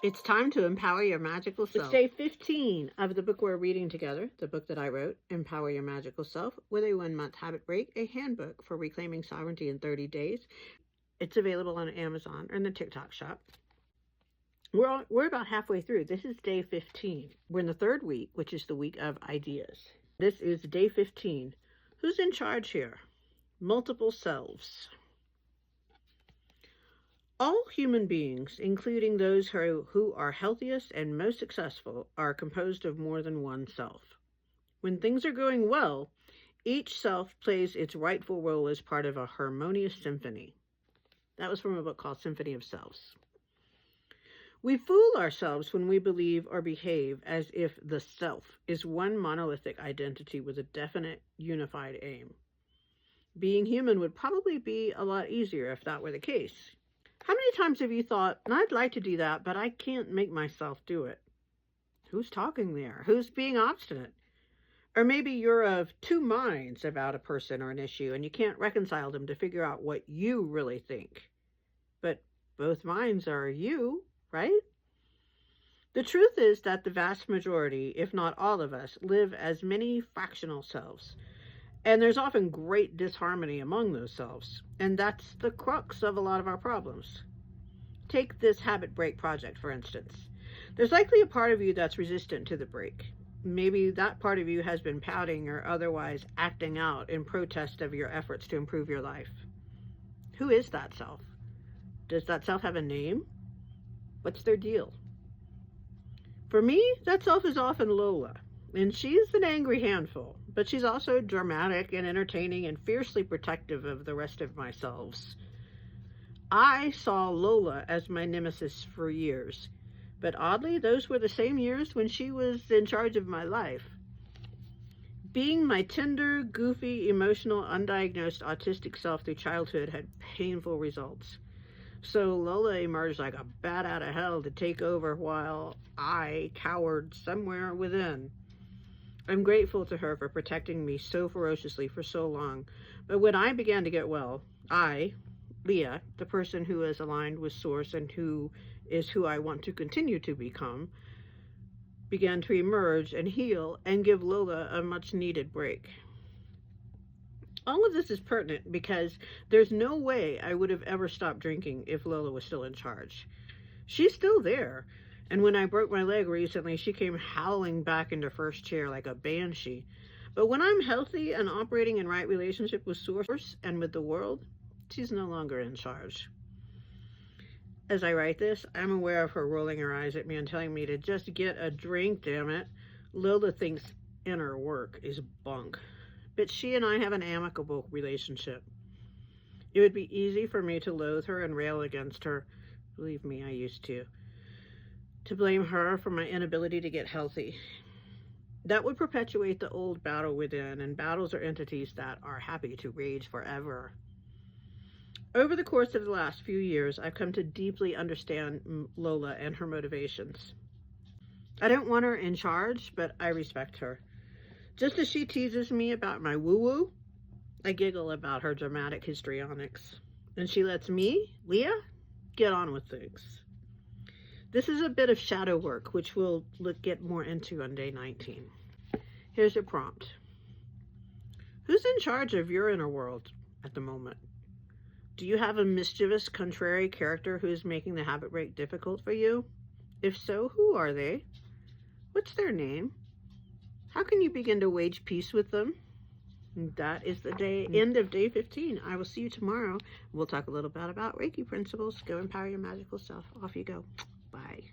It's time to empower your magical self. It's day 15 of the book we're reading together, the book that I wrote, Empower Your Magical Self, with a 1-month habit break, a handbook for reclaiming sovereignty in 30 days. It's available on Amazon or in the TikTok shop. We're about halfway through. This is day 15. We're in the third week, which is the week of ideas. This is day 15. Who's in charge here? Multiple selves. All human beings, including those who are healthiest and most successful, are composed of more than one self. When things are going well, each self plays its rightful role as part of a harmonious symphony. That was from a book called Symphony of Selves. We fool ourselves when we believe or behave as if the self is one monolithic identity with a definite, unified aim. Being human would probably be a lot easier if that were the case. How many times have you thought, I'd like to do that, but I can't make myself do it? Who's talking there? Who's being obstinate? Or maybe you're of two minds about a person or an issue, and you can't reconcile them to figure out what you really think. But both minds are you, right? The truth is that the vast majority, if not all of us, live as many fractional selves. And there's often great disharmony among those selves. And that's the crux of a lot of our problems. Take this habit break project, for instance. There's likely a part of you that's resistant to the break. Maybe that part of you has been pouting or otherwise acting out in protest of your efforts to improve your life. Who is that self? Does that self have a name? What's their deal? For me, that self is often Lola. And she's an angry handful, but she's also dramatic and entertaining and fiercely protective of the rest of my selves. I saw Lola as my nemesis for years, but oddly, those were the same years when she was in charge of my life. Being my tender, goofy, emotional, undiagnosed autistic self through childhood had painful results. So Lola emerged like a bat out of hell to take over while I cowered somewhere within. I'm grateful to her for protecting me so ferociously for so long. But when I began to get well, I, Leah, the person who is aligned with Source and who is who I want to continue to become, began to emerge and heal and give Lola a much needed break. All of this is pertinent because there's no way I would have ever stopped drinking if Lola was still in charge. She's still there. And when I broke my leg recently, she came howling back into first chair like a banshee. But when I'm healthy and operating in right relationship with Source and with the world, she's no longer in charge. As I write this, I'm aware of her rolling her eyes at me and telling me to just get a drink, damn it. Lola thinks inner work is bunk. But she and I have an amicable relationship. It would be easy for me to loathe her and rail against her. Believe me, I used to blame her for my inability to get healthy. That would perpetuate the old battle within, and battles are entities that are happy to rage forever. Over the course of the last few years, I've come to deeply understand Lola and her motivations. I don't want her in charge, but I respect her. Just as she teases me about my woo-woo, I giggle about her dramatic histrionics. And she lets me, Leah, get on with things. This is a bit of shadow work, which we'll get more into on day 19. Here's your prompt. Who's in charge of your inner world at the moment? Do you have a mischievous, contrary character who is making the habit break difficult for you? If so, who are they? What's their name? How can you begin to wage peace with them? And that is the end of day 15. I will see you tomorrow. We'll talk a little bit about Reiki principles. Go empower your magical self. Off you go. Bye.